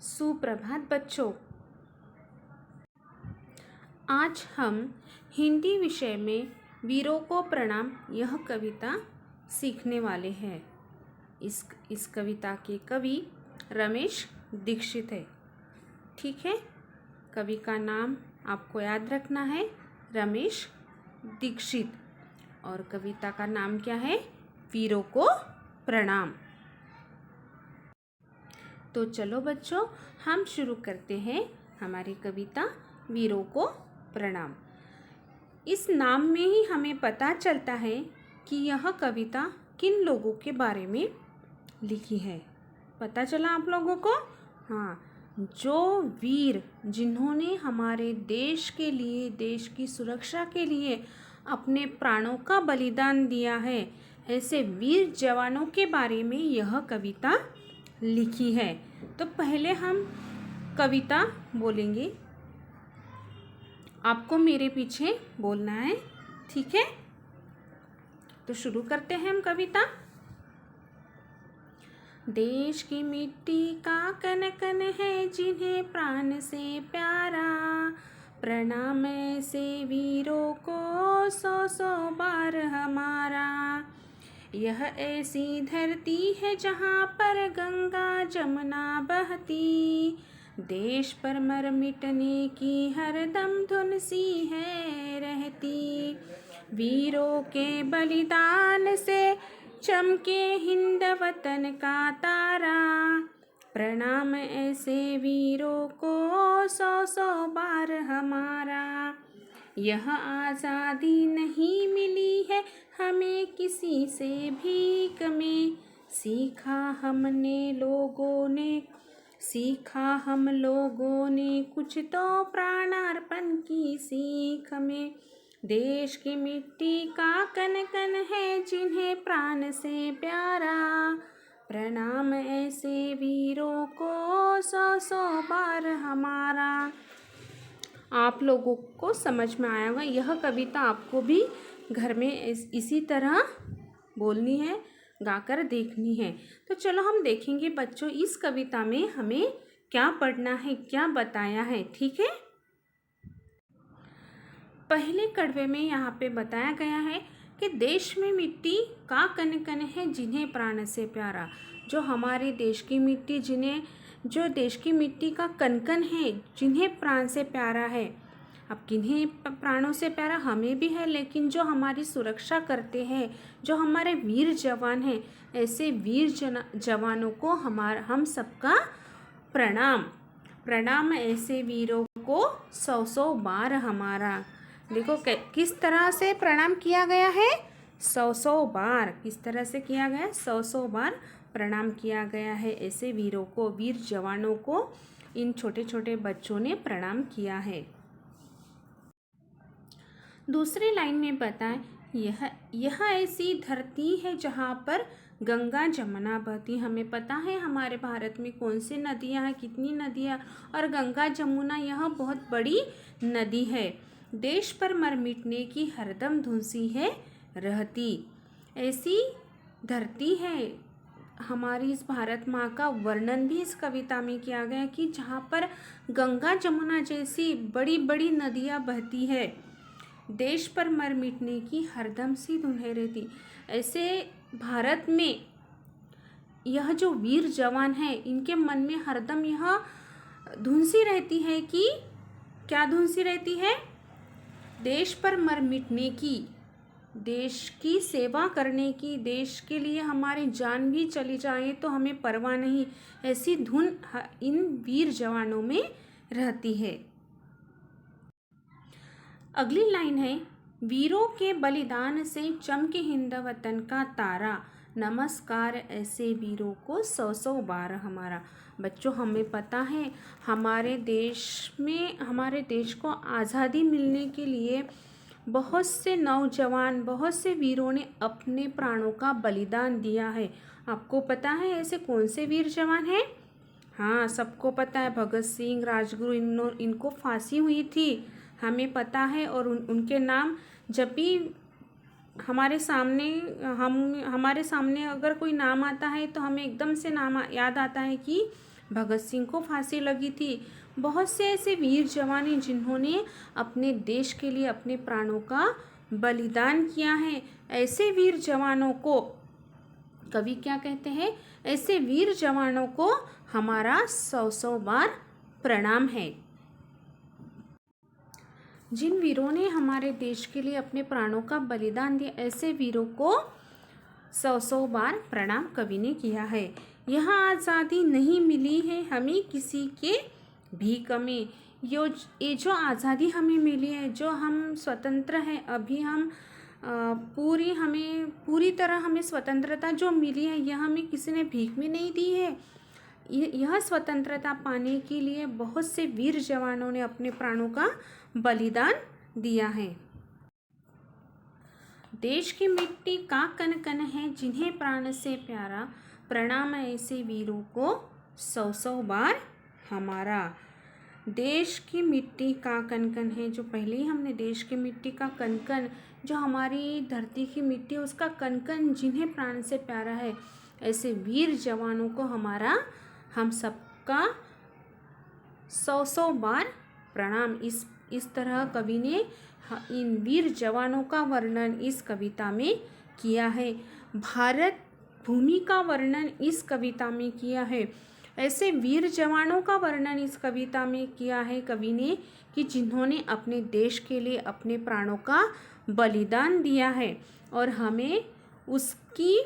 सुप्रभात बच्चों। आज हम हिंदी विषय में वीरों को प्रणाम यह कविता सीखने वाले हैं। इस कविता के कवि रमेश दीक्षित है। ठीक है, कवि का नाम आपको याद रखना है, रमेश दीक्षित। और कविता का नाम क्या है? वीरों को प्रणाम। तो चलो बच्चों, हम शुरू करते हैं हमारी कविता वीरों को प्रणाम। इस नाम में ही हमें पता चलता है कि यह कविता किन लोगों के बारे में लिखी है। पता चला आप लोगों को? हाँ, जो वीर जिन्होंने हमारे देश के लिए, देश की सुरक्षा के लिए अपने प्राणों का बलिदान दिया है, ऐसे वीर जवानों के बारे में यह कविता लिखी है। तो पहले हम कविता बोलेंगे, आपको मेरे पीछे बोलना है, ठीक है? तो शुरू करते हैं हम कविता। देश की मिट्टी का कण कण है जिन्हें प्राण से प्यारा, प्रणाम ऐसे वीरों को सौ सौ बार हमारा। यह ऐसी धरती है जहाँ पर गंगा जमुना बहती, देश पर मर मिटने की हरदम धुन सी है रहती। वीरों के बलिदान से चमके हिंद वतन का तारा, प्रणाम ऐसे वीरों को सौ सौ बार हमारा। यह आज़ादी नहीं मिली है हमें किसी से भीख में, सीखा हम लोगों ने कुछ तो प्राणार्पण की सीख में। देश की मिट्टी का कण कण है जिन्हें प्राण से प्यारा, प्रणाम ऐसे वीरों को सौ सौ बार हमारा। आप लोगों को समझ में आया होगा। यह कविता आपको भी घर में इसी तरह बोलनी है, गाकर देखनी है। तो चलो हम देखेंगे बच्चों, इस कविता में हमें क्या पढ़ना है, क्या बताया है, ठीक है? पहले कड़वे में यहाँ पे बताया गया है कि देश में मिट्टी का कण कण है जिन्हें प्राण से प्यारा। जो हमारे देश की मिट्टी, जो देश की मिट्टी का कण कण है, जिन्हें प्राण से प्यारा है। अब किन्हीं प्राणों से प्यारा हमें भी है, लेकिन जो हमारी सुरक्षा करते हैं, जो हमारे वीर जवान हैं, ऐसे वीर जवानों को हम सबका प्रणाम। प्रणाम ऐसे वीरों को सौ सौ बार हमारा। देखो किस तरह से प्रणाम किया गया है, सौ सौ बार। किस तरह से किया गया? सौ सौ बार प्रणाम किया गया है ऐसे वीरों को, वीर जवानों को इन छोटे छोटे बच्चों ने प्रणाम किया है। दूसरी लाइन में बताएं, यह ऐसी धरती है जहाँ पर गंगा जमुना बहती। हमें पता है हमारे भारत में कौन सी नदियाँ हैं, कितनी नदियाँ, और गंगा जमुना यह बहुत बड़ी नदी है। देश पर मर मिटने की हरदम धुंसी है रहती। ऐसी धरती है हमारी इस भारत माँ का वर्णन भी इस कविता में किया गया कि जहाँ पर गंगा जमुना जैसी बड़ी बड़ी नदियाँ बहती है, देश पर मर मिटने की हरदम सी धुन रहती। ऐसे भारत में यह जो वीर जवान है, इनके मन में हरदम यह धुन सी रहती है कि क्या धुन सी रहती है? देश पर मर मिटने की, देश की सेवा करने की, देश के लिए हमारी जान भी चली जाए तो हमें परवाह नहीं, ऐसी धुन इन वीर जवानों में रहती है। अगली लाइन है, वीरों के बलिदान से चमके हिंद वतन का तारा, नमस्कार ऐसे वीरों को सौ सौ बार हमारा। बच्चों, हमें पता है हमारे देश को आज़ादी मिलने के लिए बहुत से नौजवान, बहुत से वीरों ने अपने प्राणों का बलिदान दिया है। आपको पता है ऐसे कौन से वीर जवान हैं? हाँ, सबको पता है, भगत सिंह, राजगुरु, इनको फांसी हुई थी, हमें पता है। और उनके नाम जब भी हमारे सामने अगर कोई नाम आता है तो हमें एकदम से नाम याद आता है कि भगत सिंह को फांसी लगी थी। बहुत से ऐसे वीर जवान हैं जिन्होंने अपने देश के लिए अपने प्राणों का बलिदान किया है। ऐसे वीर जवानों को कवि क्या कहते हैं? ऐसे वीर जवानों को हमारा 100 बार प्रणाम है। जिन वीरों ने हमारे देश के लिए अपने प्राणों का बलिदान दिया, ऐसे वीरों को 100 बार प्रणाम कवि ने किया है। यहाँ आज़ादी नहीं मिली है हमें किसी के भीख में। ये जो आज़ादी हमें मिली है, जो हम स्वतंत्र हैं, अभी हम पूरी तरह हमें स्वतंत्रता जो मिली है, यह हमें किसी ने भीख में नहीं दी है। यह स्वतंत्रता पाने के लिए बहुत से वीर जवानों ने अपने प्राणों का बलिदान दिया है। देश की मिट्टी का कण कण है जिन्हें प्राण से प्यारा, प्रणाम ऐसे वीरों को 100 बार हमारा। देश की मिट्टी का कण कण है, जो पहले ही हमने देश की मिट्टी का कण कण, जो हमारी धरती की मिट्टी है उसका कण कण जिन्हें प्राण से प्यारा है, ऐसे वीर जवानों को हमारा, हम सबका 100 बार प्रणाम। इस तरह कवि ने इन वीर जवानों का वर्णन इस कविता में किया है। भारत भूमि का वर्णन इस कविता में किया है। ऐसे वीर जवानों का वर्णन इस कविता में किया है कवि ने कि जिन्होंने अपने देश के लिए अपने प्राणों का बलिदान दिया है, और हमें उसकी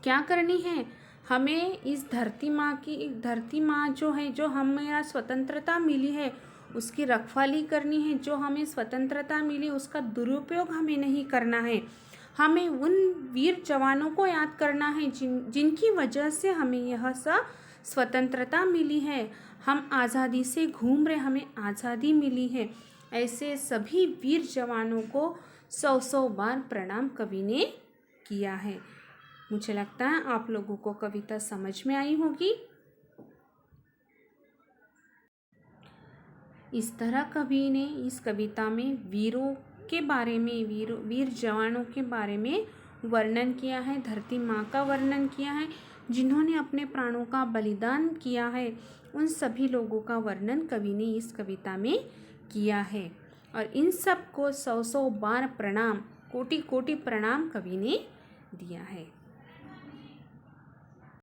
क्या करनी है? हमें इस धरती माँ जो है, जो हमें स्वतंत्रता मिली है, उसकी रखवाली करनी है। जो हमें स्वतंत्रता मिली उसका दुरुपयोग हमें नहीं करना है। हमें उन वीर जवानों को याद करना है जिनकी वजह से हमें यह स्वतंत्रता मिली है। हम आज़ादी से घूम रहे, हमें आज़ादी मिली है। ऐसे सभी वीर जवानों को 100 बार प्रणाम कवि ने किया है। मुझे लगता है आप लोगों को कविता समझ में आई होगी। इस तरह कवि ने इस कविता में वीरों के बारे में, वीर जवानों के बारे में वर्णन किया है, धरती माँ का वर्णन किया है, जिन्होंने अपने प्राणों का बलिदान किया है। उन सभी लोगों का वर्णन कवि ने इस कविता में किया है, और इन सब को 100 बार प्रणाम, कोटि कोटि प्रणाम कवि ने दिया है।